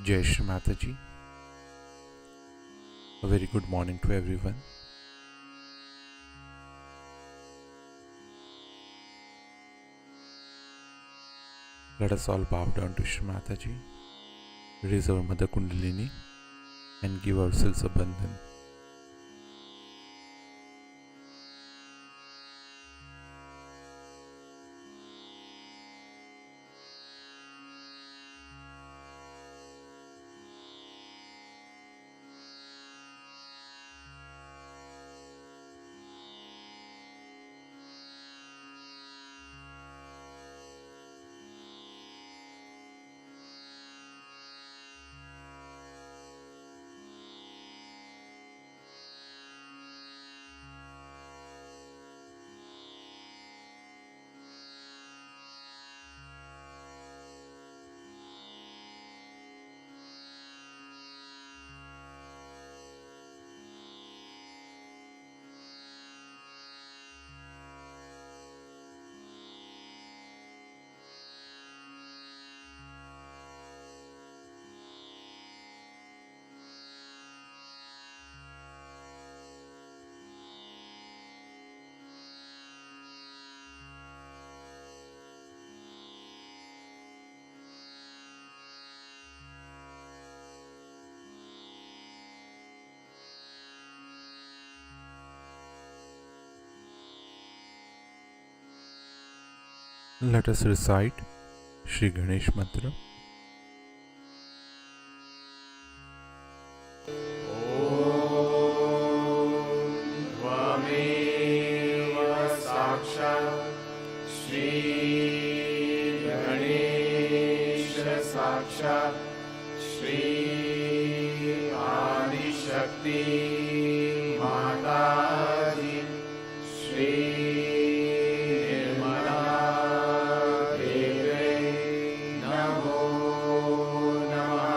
Jai Shri Mataji. A very good morning to everyone. Let us all bow down to Shri Mataji, raise our Mother Kundalini and give ourselves a bandhan. Let us recite Shri Ganesh Mantra. साक्षात् श्री आदिशक्ति माताजी श्री निर्मला देवे नमो नमः।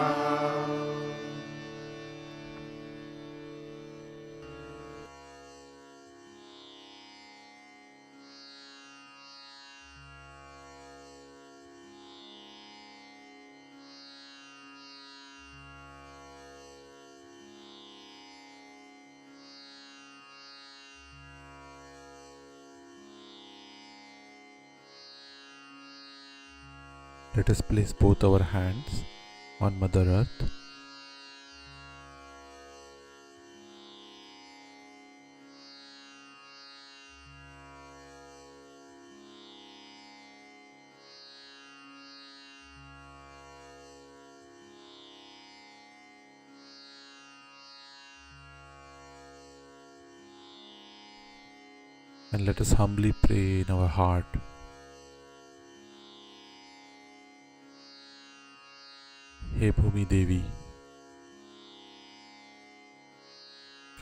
Let us place both our hands on Mother Earth. And let us humbly pray in our heart. Hey Bhumi Devi,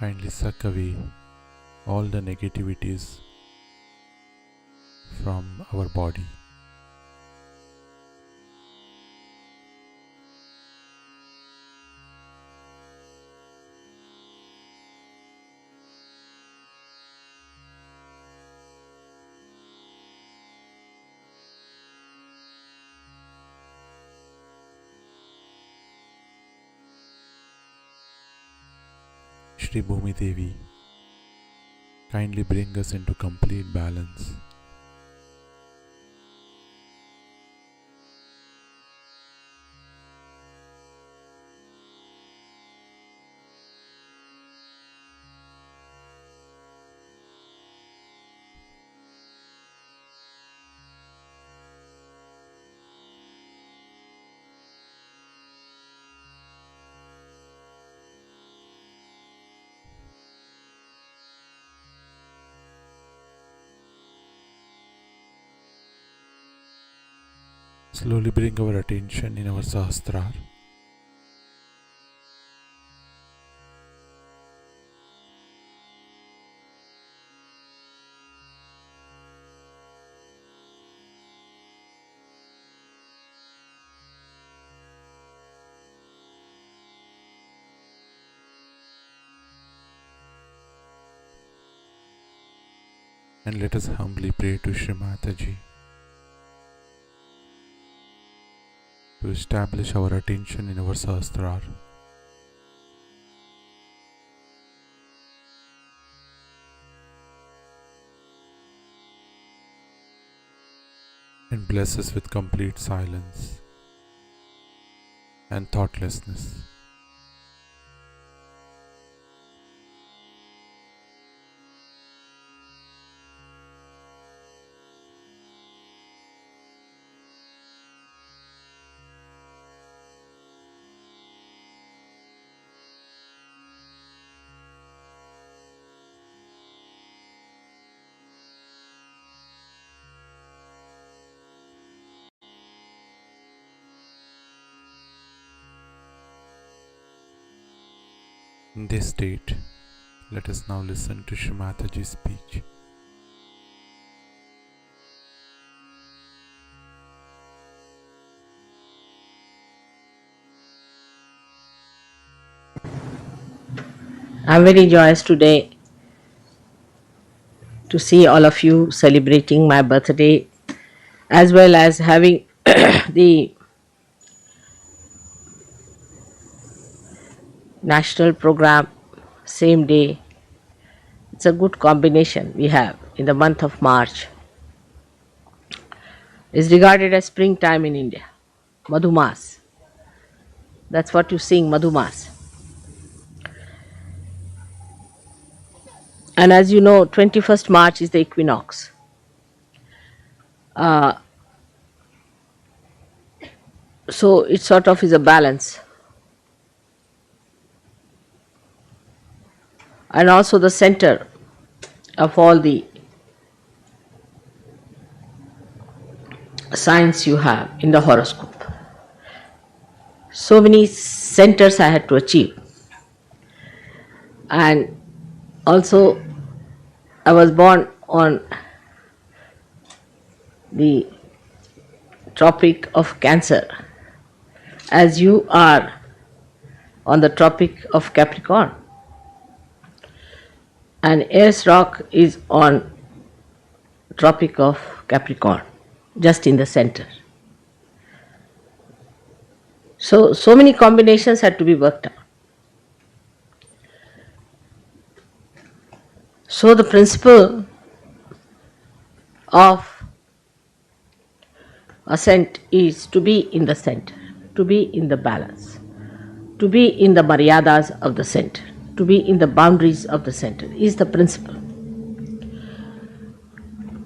kindly suck away all the negativities from our body. Shri Bhumi Devi, kindly bring us into complete balance. Slowly bring our attention in our Sahasrara. And let us humbly pray to Shri Mataji. to establish our attention in our Sahasrara. And bless us with complete silence and thoughtlessness. In this state, let us now listen to Shri Mataji's speech. I'm very joyous today to see all of you celebrating my birthday, as well as having the national program same day. It's a good combination we have in the month of March. It's regarded as springtime in India, Madhumas. That's what you sing, Madhumas. And as you know, 21st March is the equinox. So it sort of is a balance. And also the center of all the signs you have in the horoscope. So many centers I had to achieve. And also I was born on the Tropic of Cancer, as you are on the Tropic of Capricorn. And Eris Rock is on Tropic of Capricorn, just in the center. So many combinations had to be worked out. So the principle of ascent is to be in the center, to be in the balance, to be in the maryadas of the center, to be in the boundaries of the center is the principle.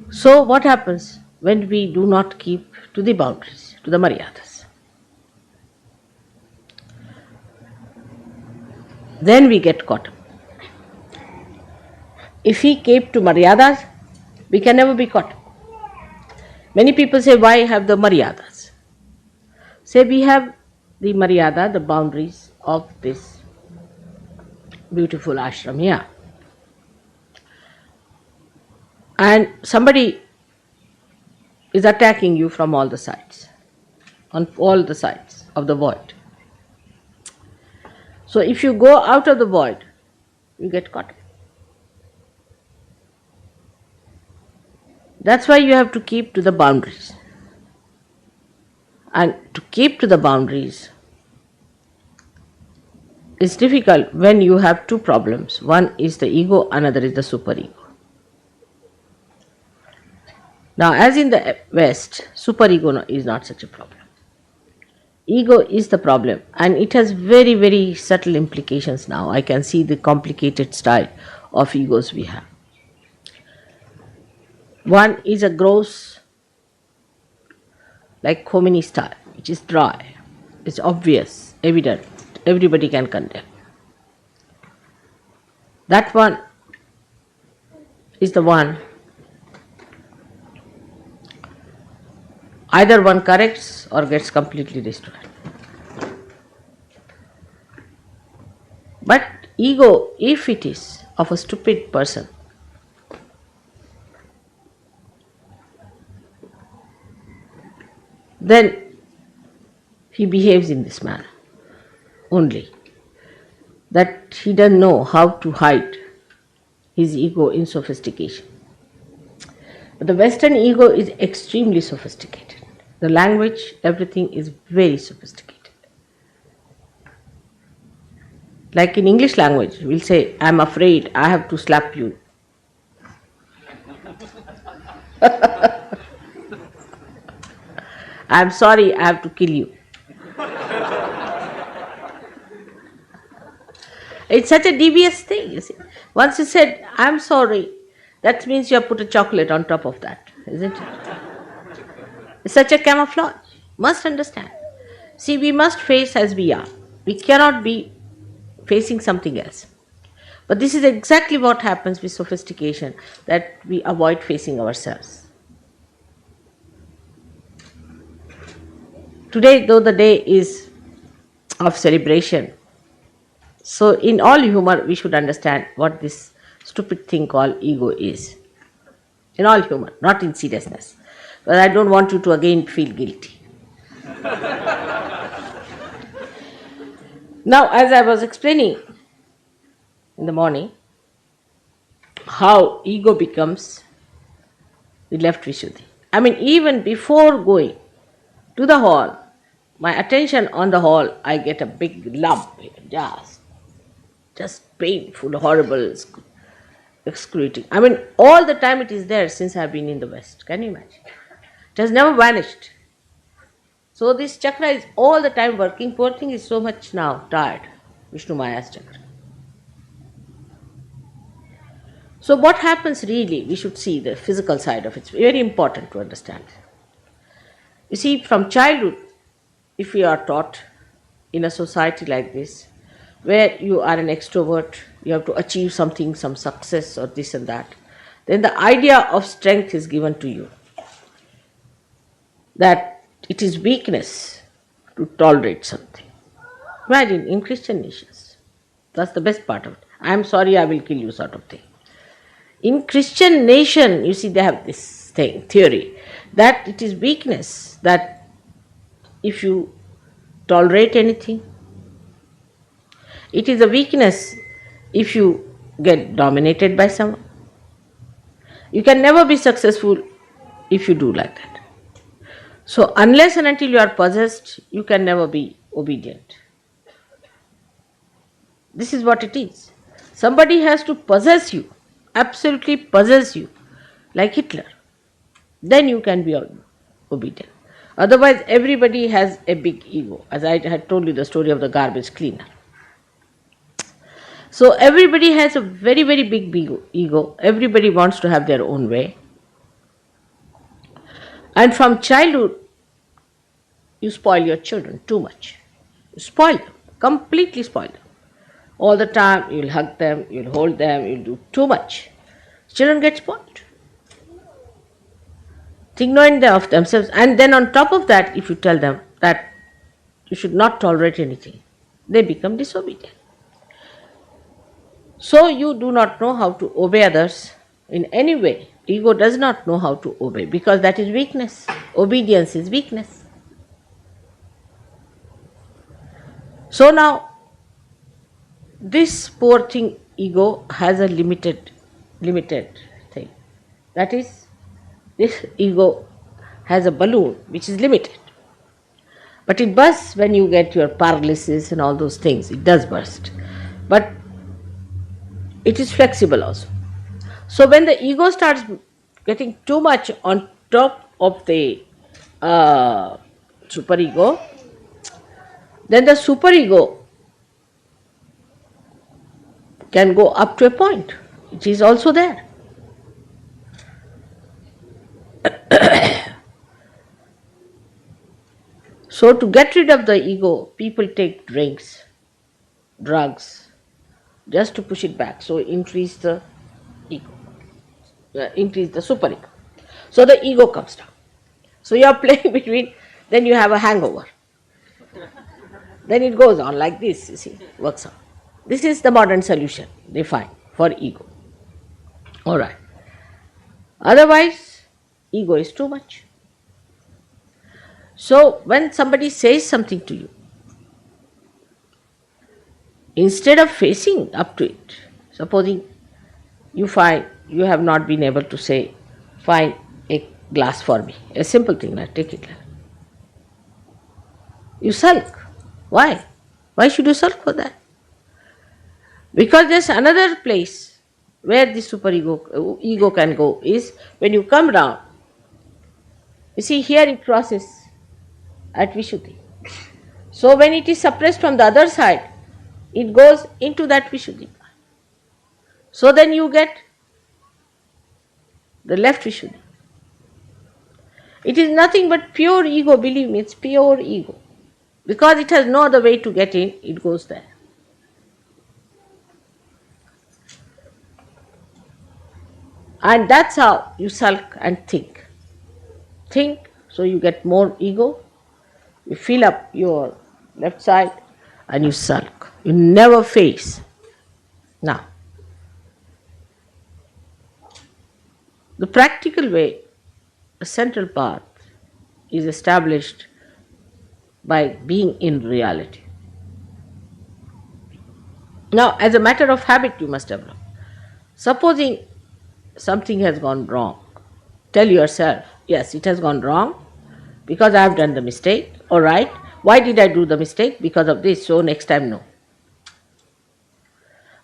So what happens when we do not keep to the boundaries, to the maryadas? Then we get caught up. If we keep to maryadas, we can never be caught up. Many people say, why have the maryadas? Say, we have the maryada, the boundaries of this beautiful ashram here. And somebody is attacking you from all the sides, on all the sides of the void. So if you go out of the void, you get caught. That's why you have to keep to the boundaries. And to keep to the boundaries is difficult when you have two problems. One is the ego, another is the superego. Now, as in the West, superego is not such a problem. Ego is the problem, and it has very, very subtle implications now. I can see the complicated style of egos we have. One is a gross, like Khomeini style, which is dry, it's obvious, evident, everybody can condemn. That one is the one, either one corrects or gets completely destroyed. But ego, if it is of a stupid person, then he behaves in this manner only, that he doesn't know how to hide his ego in sophistication. But the Western ego is extremely sophisticated. The language, everything is very sophisticated. Like in English language, we'll say, I'm afraid, I have to slap you. I'm sorry, I have to kill you. It's such a devious thing, you see. Once you said, I'm sorry, that means you have put a chocolate on top of that, isn't it? It's such a camouflage. Must understand. See, we must face as we are. We cannot be facing something else. But this is exactly what happens with sophistication, that we avoid facing ourselves. Today, though the day is of celebration, so in all humor we should understand what this stupid thing called ego is. In all humor, not in seriousness. But I don't want you to again feel guilty. Now, as I was explaining in the morning, how ego becomes the left Vishuddhi. I mean, even before going to the hall, my attention on the hall, I get a big lump, just painful, horrible, excruciating. I mean, all the time it is there since I have been in the West. Can you imagine? It has never vanished. So this chakra is all the time working. Poor thing is so much now tired. Vishnu Maya's chakra. So what happens really, we should see the physical side of it. It's very important to understand. You see, from childhood, if we are taught in a society like this, where you are an extrovert, you have to achieve something, some success or this and that, then the idea of strength is given to you. That it is weakness to tolerate something. Imagine in Christian nations, that's the best part of it. I am sorry, I will kill you sort of thing. In Christian nation, you see, they have this theory, that it is weakness, that if you tolerate anything, it is a weakness if you get dominated by someone. You can never be successful if you do like that. So unless and until you are possessed, you can never be obedient. This is what it is. Somebody has to possess you, absolutely possess you, like Hitler. Then you can be obedient. Otherwise, everybody has a big ego. As I had told you the story of the garbage cleaner. So everybody has a very, very big ego. Everybody wants to have their own way. And from childhood, you spoil your children too much. You spoil them, completely spoil them. All the time, you'll hug them, you'll hold them, you'll do too much. Children get spoiled. Think knowing of themselves. And then on top of that, if you tell them that you should not tolerate anything, they become disobedient. So you do not know how to obey others in any way. Ego does not know how to obey because that is weakness. Obedience is weakness. So now, this poor thing, ego, has a limited thing. That is, this ego has a balloon which is limited. But it bursts when you get your paralysis and all those things. It does burst. But it is flexible also. So when the ego starts getting too much on top of the superego, then the superego can go up to a point. It is also there. So to get rid of the ego, people take drinks, drugs, just to push it back. So increase the ego, increase the superego. So the ego comes down. So you are playing between, then you have a hangover. Then it goes on like this, you see, works out. This is the modern solution they find for ego. Alright. Otherwise, ego is too much. So when somebody says something to you, instead of facing up to it, supposing you find you have not been able to say, find a glass for me, a simple thing, like take it. You sulk. Why? Why should you sulk for that? Because there's another place where the ego can go is when you come down. You see, here it crosses at Vishuddhi. So when it is suppressed from the other side, it goes into that Vishuddhi. So then you get the left Vishuddhi. It is nothing but pure ego, believe me, it's pure ego. Because it has no other way to get in, it goes there. And that's how you sulk and think. Think, so you get more ego, you fill up your left side and you sulk. You never face. Now, the practical way, the central path is established by being in reality. Now, as a matter of habit, you must develop. Supposing something has gone wrong, tell yourself, yes, it has gone wrong because I have done the mistake. All right, why did I do the mistake? Because of this, so next time no.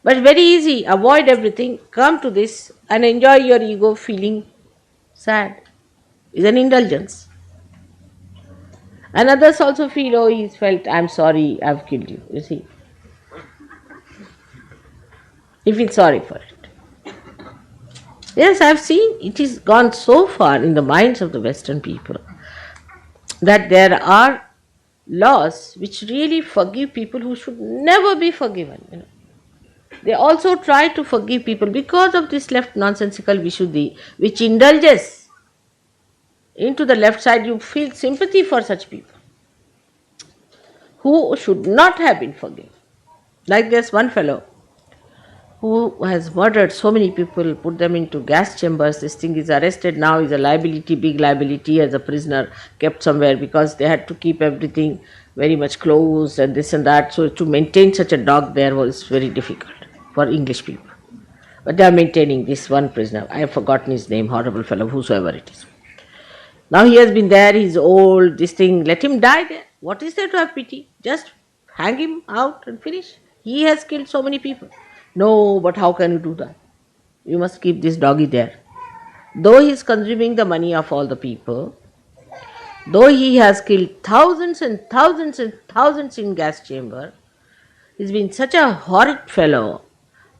But very easy, avoid everything, come to this and enjoy your ego feeling sad. It's an indulgence. And others also feel, oh, he's felt, I'm sorry, I've killed you, you see. He feels sorry for it. Yes, I've seen it is gone so far in the minds of the Western people that there are laws which really forgive people who should never be forgiven. They also try to forgive people because of this left nonsensical Vishuddhi, which indulges into the left side. You feel sympathy for such people who should not have been forgiven. Like there's one fellow who has murdered so many people, put them into gas chambers. This thing is arrested now, is a liability, big liability as a prisoner kept somewhere because they had to keep everything very much closed and this and that. So to maintain such a dog there was very difficult for English people. But they are maintaining this one prisoner. I have forgotten his name, horrible fellow, whosoever it is. Now he has been there, he's old, this thing, let him die there. What is there to have pity? Just hang him out and finish. He has killed so many people. No, but how can you do that? You must keep this doggy there. Though he is consuming the money of all the people, though he has killed thousands and thousands and thousands in gas chamber, he's been such a horrid fellow,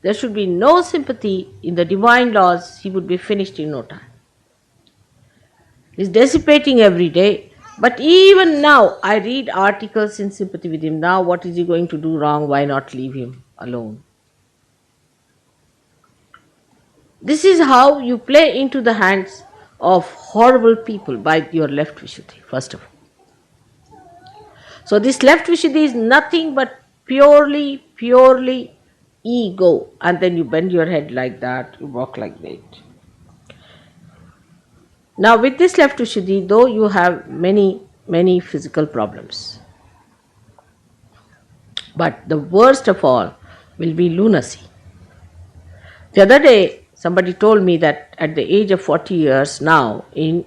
there should be no sympathy in the divine laws, he would be finished in no time. He's dissipating every day, but even now I read articles in sympathy with him. Now what is he going to do wrong? Why not leave him alone? This is how you play into the hands of horrible people by your left Vishuddhi, first of all. So this left Vishuddhi is nothing but purely ego. And then you bend your head like that, you walk like that. Now with this left Vishuddhi, though you have many physical problems, but the worst of all will be lunacy. The other day, somebody told me that at the age of 40 years now in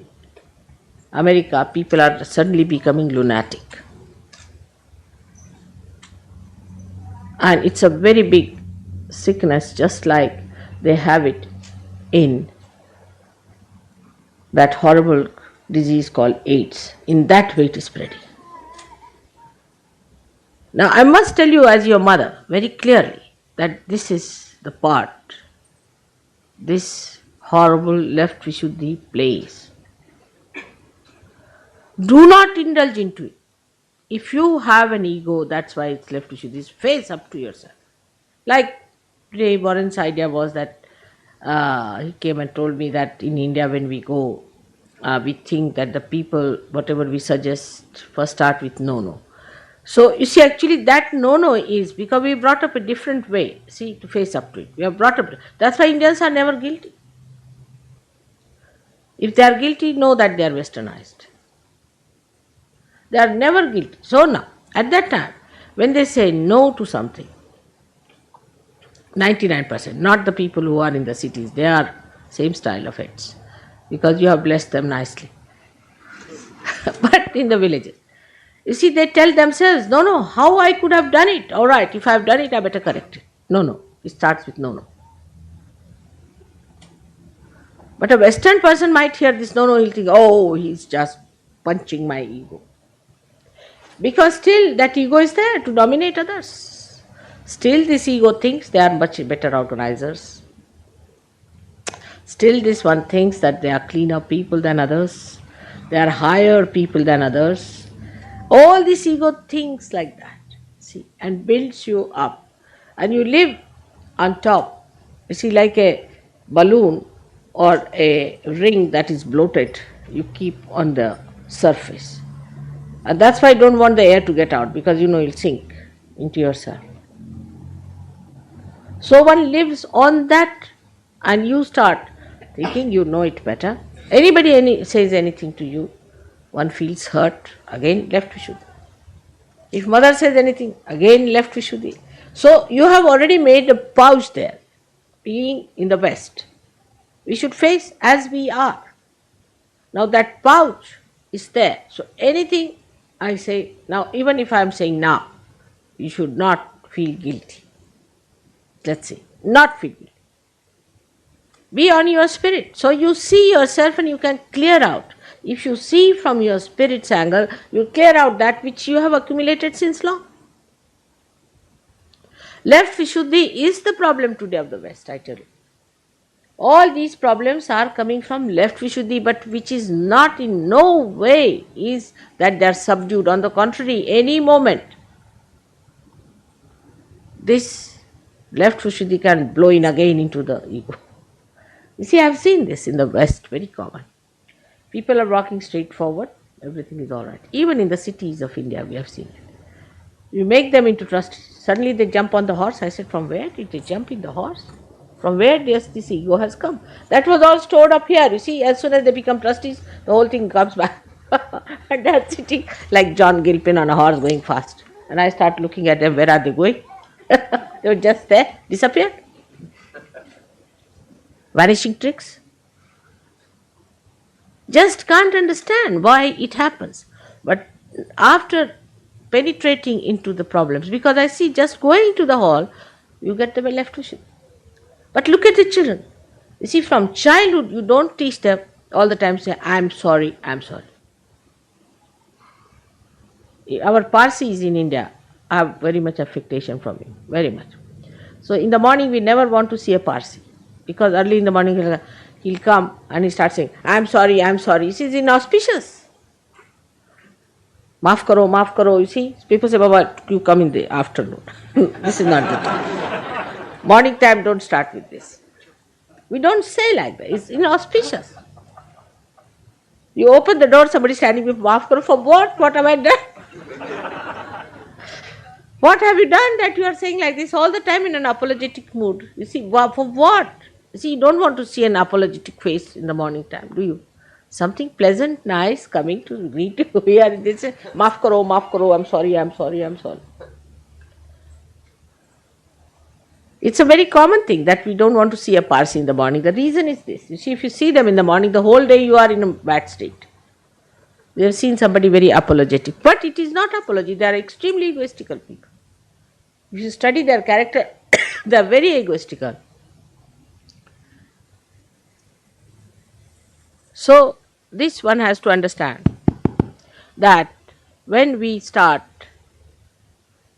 America, people are suddenly becoming lunatic. And it's a very big sickness, just like they have it in that horrible disease called AIDS. In that way it is spreading. Now I must tell you as your mother very clearly that this is the part this horrible left Vishuddhi plays. Do not indulge into it. If you have an ego, that's why it's left Vishuddhi, face up to yourself. Like today Warren's idea was that he came and told me that in India when we go, we think that the people, whatever we suggest, first start with no. So you see, actually that no is because we brought up a different way, see, to face up to it. We are brought up. That's why Indians are never guilty. If they are guilty, know that they are westernized. They are never guilty. So now, at that time, when they say no to something, 99%, not the people who are in the cities, they are same style of heads, because you have blessed them nicely. But in the villages, You see, they tell themselves, no, how I could have done it? All right, if I have done it, I better correct it. No. It starts with no. But a Western person might hear this no, he'll think, oh, he's just punching my ego. Because still that ego is there to dominate others. Still this ego thinks they are much better organizers. Still this one thinks that they are cleaner people than others. They are higher people than others. All this ego thinks like that, see, and builds you up. And you live on top, you see, like a balloon or a ring that is bloated, you keep on the surface. And that's why I don't want the air to get out, because you'll sink into yourself. So one lives on that, and you start thinking you know it better. Anybody says anything to you, one feels hurt, again left Vishuddhi. If mother says anything, again left Vishuddhi. So you have already made a pouch there, being in the West. We should face as we are. Now that pouch is there. So anything I say, now even if I am saying now, you should not feel guilty. Let's say, not feel guilty. Be on your spirit. So you see yourself and you can clear out. If you see from your spirit's angle, you clear out that which you have accumulated since long. Left Vishuddhi is the problem today of the West, I tell you. All these problems are coming from left Vishuddhi, but which is not in no way is that they are subdued. On the contrary, any moment, this left Vishuddhi can blow in again into the ego. You see, I have seen this in the West, very common. People are walking straight forward, everything is all right. Even in the cities of India, we have seen it. You make them into trustees, suddenly they jump on the horse. I said, from where did they jump in the horse? From where this ego has come? That was all stored up here. You see, as soon as they become trustees, the whole thing comes back. And they are sitting like John Gilpin on a horse going fast. And I start looking at them, where are they going? They were just there, disappeared. Vanishing tricks. Just can't understand why it happens. But after penetrating into the problems, because I see just going to the hall, you get the left Vishuddhi. But look at the children. You see, from childhood, you don't teach them all the time say, I'm sorry, I'm sorry. Our Parsis in India have very much affectation from him, very much. So in the morning, we never want to see a Parsi, because early in the morning, he'll come and he starts saying, I'm sorry, I'm sorry. This is inauspicious. Maaf karo, you see. People say, Baba, you come in the afternoon. This is not the time. Morning time, don't start with this. We don't say like that. It's inauspicious. You open the door, somebody standing with maaf karo, for what? What have I done? What have you done that you are saying like this all the time in an apologetic mood? You see, for what? You see, you don't want to see an apologetic face in the morning time, do you? Something pleasant, nice, coming to greet you here. They say, maaf karo, I'm sorry, I'm sorry, I'm sorry. It's a very common thing that we don't want to see a Parsi in the morning. The reason is this. You see, if you see them in the morning, the whole day you are in a bad state. We have seen somebody very apologetic. But it is not apology. They are extremely egoistical people. If you study their character, they are very egoistical. So, this one has to understand that when we start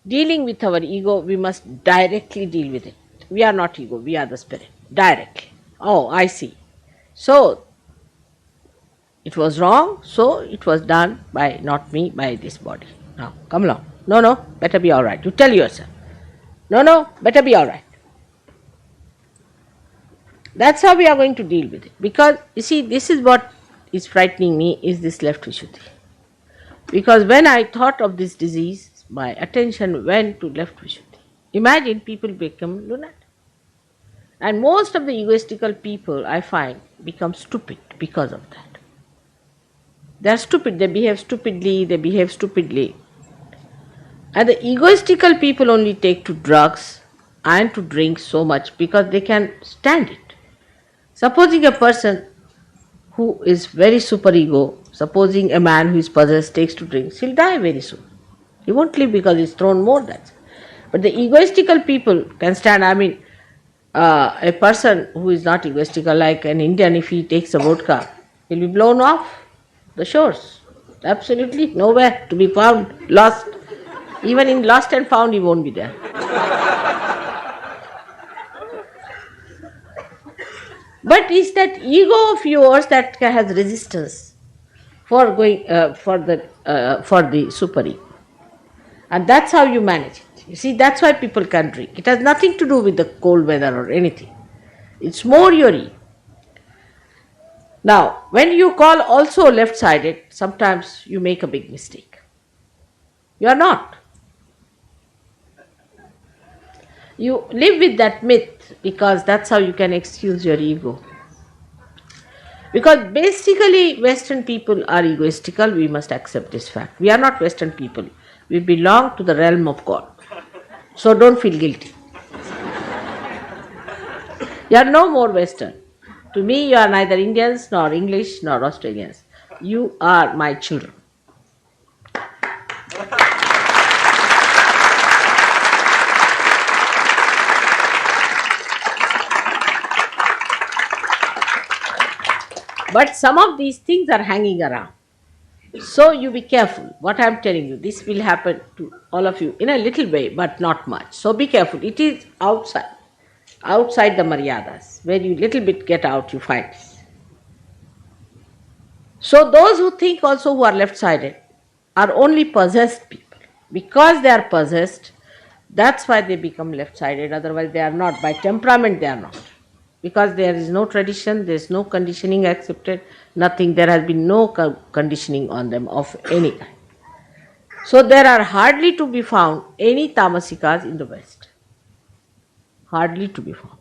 dealing with our ego, we must directly deal with it. We are not ego, we are the spirit. Directly. Oh, I see. So, it was wrong, so it was done by not me, by this body. Now, come along. No, better be alright. You tell yourself. No, better be alright. That's how we are going to deal with it. Because, you see, this is what is frightening me, is this left Vishuddhi. Because when I thought of this disease, my attention went to left Vishuddhi. Imagine people become lunatic. And most of the egoistical people, I find, become stupid because of that. They are stupid, they behave stupidly. And the egoistical people only take to drugs and to drink so much because they can stand it. Supposing a person who is very superego Supposing a man who is possessed takes to drinks, he'll die very soon. He won't live because he's thrown more, that's it. But the egoistical people can stand. A person who is not egoistical, like an Indian, if he takes a vodka, he'll be blown off the shores. Absolutely nowhere to be found, lost. Even in lost and found, he won't be there. But it's that ego of yours that has resistance for going for the super ego, and that's how you manage it. You see, that's why people can drink. It has nothing to do with the cold weather or anything. It's more your ego. Now, when you call also left-sided, sometimes you make a big mistake. You are not. You live with that myth because that's how you can excuse your ego. Because basically Western people are egoistical, we must accept this fact. We are not Western people. We belong to the realm of God. So don't feel guilty. You are no more Western. To me, you are neither Indians, nor English, nor Australians. You are my children. But some of these things are hanging around. So you be careful. What I am telling you, this will happen to all of you in a little way, but not much. So be careful. It is outside the maryadas. Where you little bit get out, you find this. So those who think also who are left-sided are only possessed people. Because they are possessed, that's why they become left-sided. Otherwise they are not. By temperament they are not. Because there is no tradition, there is no conditioning accepted, nothing. There has been no conditioning on them of any kind. So there are hardly to be found any tamasikas in the West. Hardly to be found.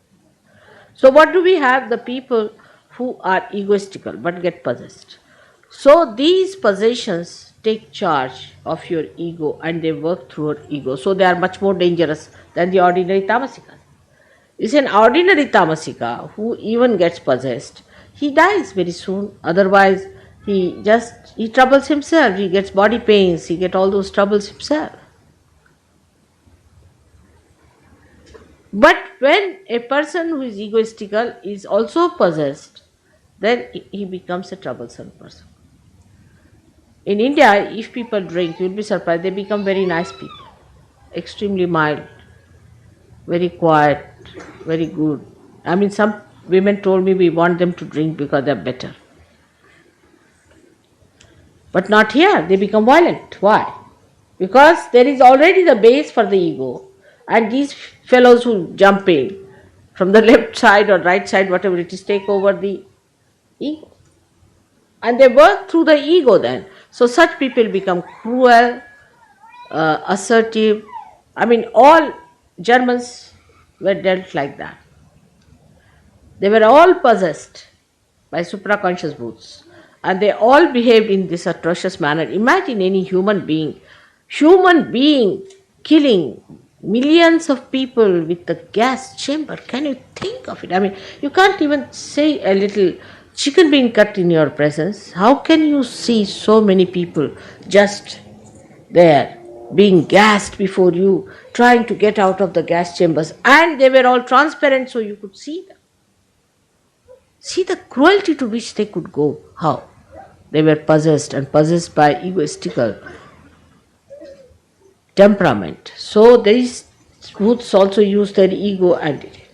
So what do we have? The people who are egoistical but get possessed. So these possessions take charge of your ego and they work through your ego. So they are much more dangerous than the ordinary tamasikas. Is an ordinary tamasika who even gets possessed, he dies very soon. Otherwise, he troubles himself. He gets body pains. He gets all those troubles himself. But when a person who is egoistical is also possessed, then he becomes a troublesome person. In India, if people drink, you'll be surprised, they become very nice people, extremely mild, very quiet, very good. I mean, some women told me we want them to drink because they're better. But not here, they become violent. Why? Because there is already the base for the ego, and these fellows who jump in from the left side or right side, whatever it is, take over the ego. And they work through the ego then. So such people become cruel, assertive. I mean, all Germans were dealt like that. They were all possessed by supraconscious brutes, and they all behaved in this atrocious manner. Imagine any human being killing millions of people with the gas chamber. Can you think of it? I mean, you can't even say a little chicken being cut in your presence. How can you see so many people just there being gassed before you, trying to get out of the gas chambers, and they were all transparent so you could see them. See the cruelty to which they could go. How? They were possessed, and possessed by egoistical temperament. So these roots also use their ego and did it.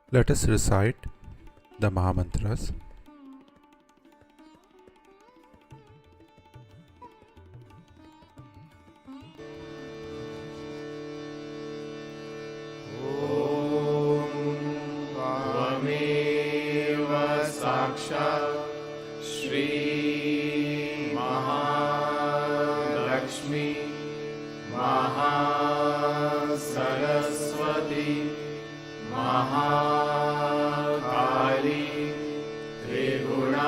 Let us recite the Mahamantras. त्वमेव साक्षात् श्री महालक्ष्मी महासरस्वती महाकाली त्रिगुणात्मिका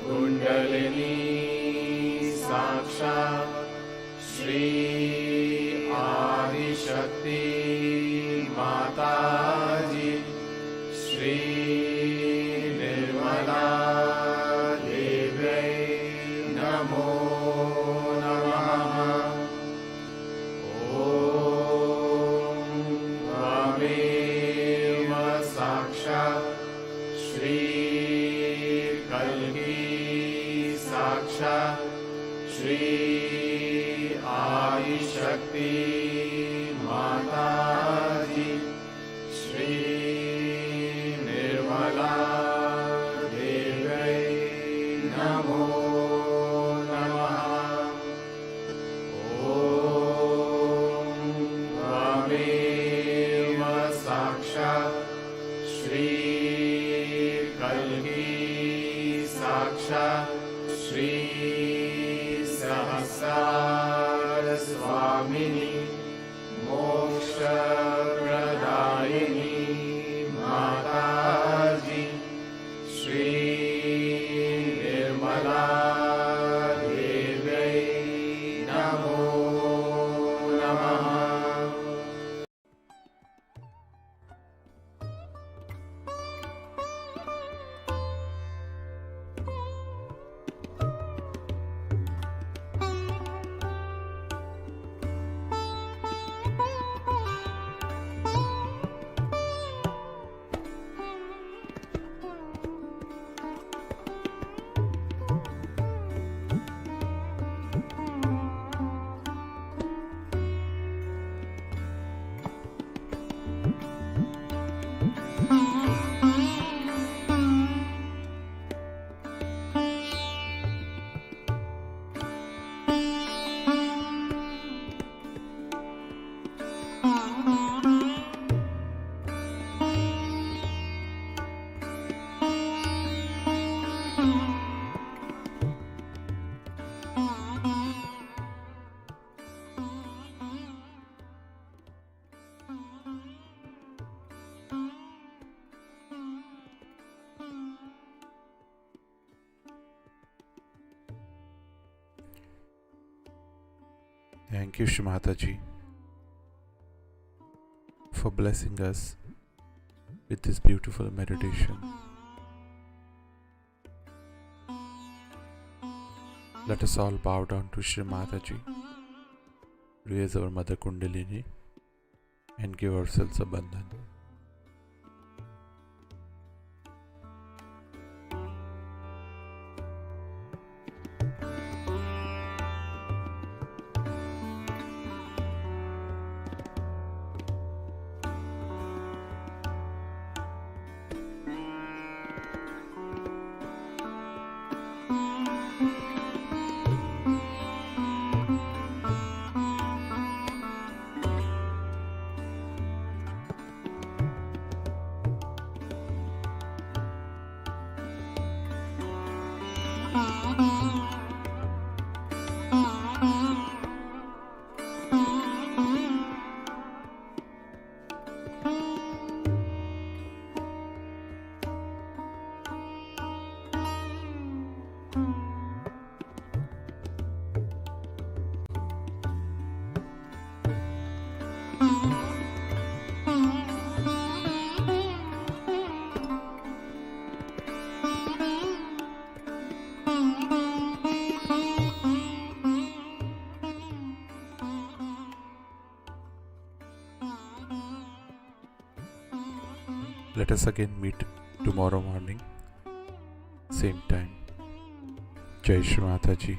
कुण्डलिनी साक्षात् श्री आदिशक्ति माताजी श्री निर्मला देव्यै नमो नमः। ॐ त्वमेव साक्षात् श्री कल्की साक्षात् श्री आदिशक्ति माताजी श्री निर्मला देव्यै नमो नमः। ॐ त्वमेव साक्षात् श्री कल्की साक्षात् श्री सहस्रार स्वामिनी मोक्षप्रदायिनी माताजी श्री निर्मला देव्यै नमो नमः। Thank you, Shri Mataji, for blessing us with this beautiful meditation. Let us all bow down to Shri Mataji, raise our Mother Kundalini, and give ourselves a bandhan. Let us again meet tomorrow morning, same time. Jai Shri Mataji.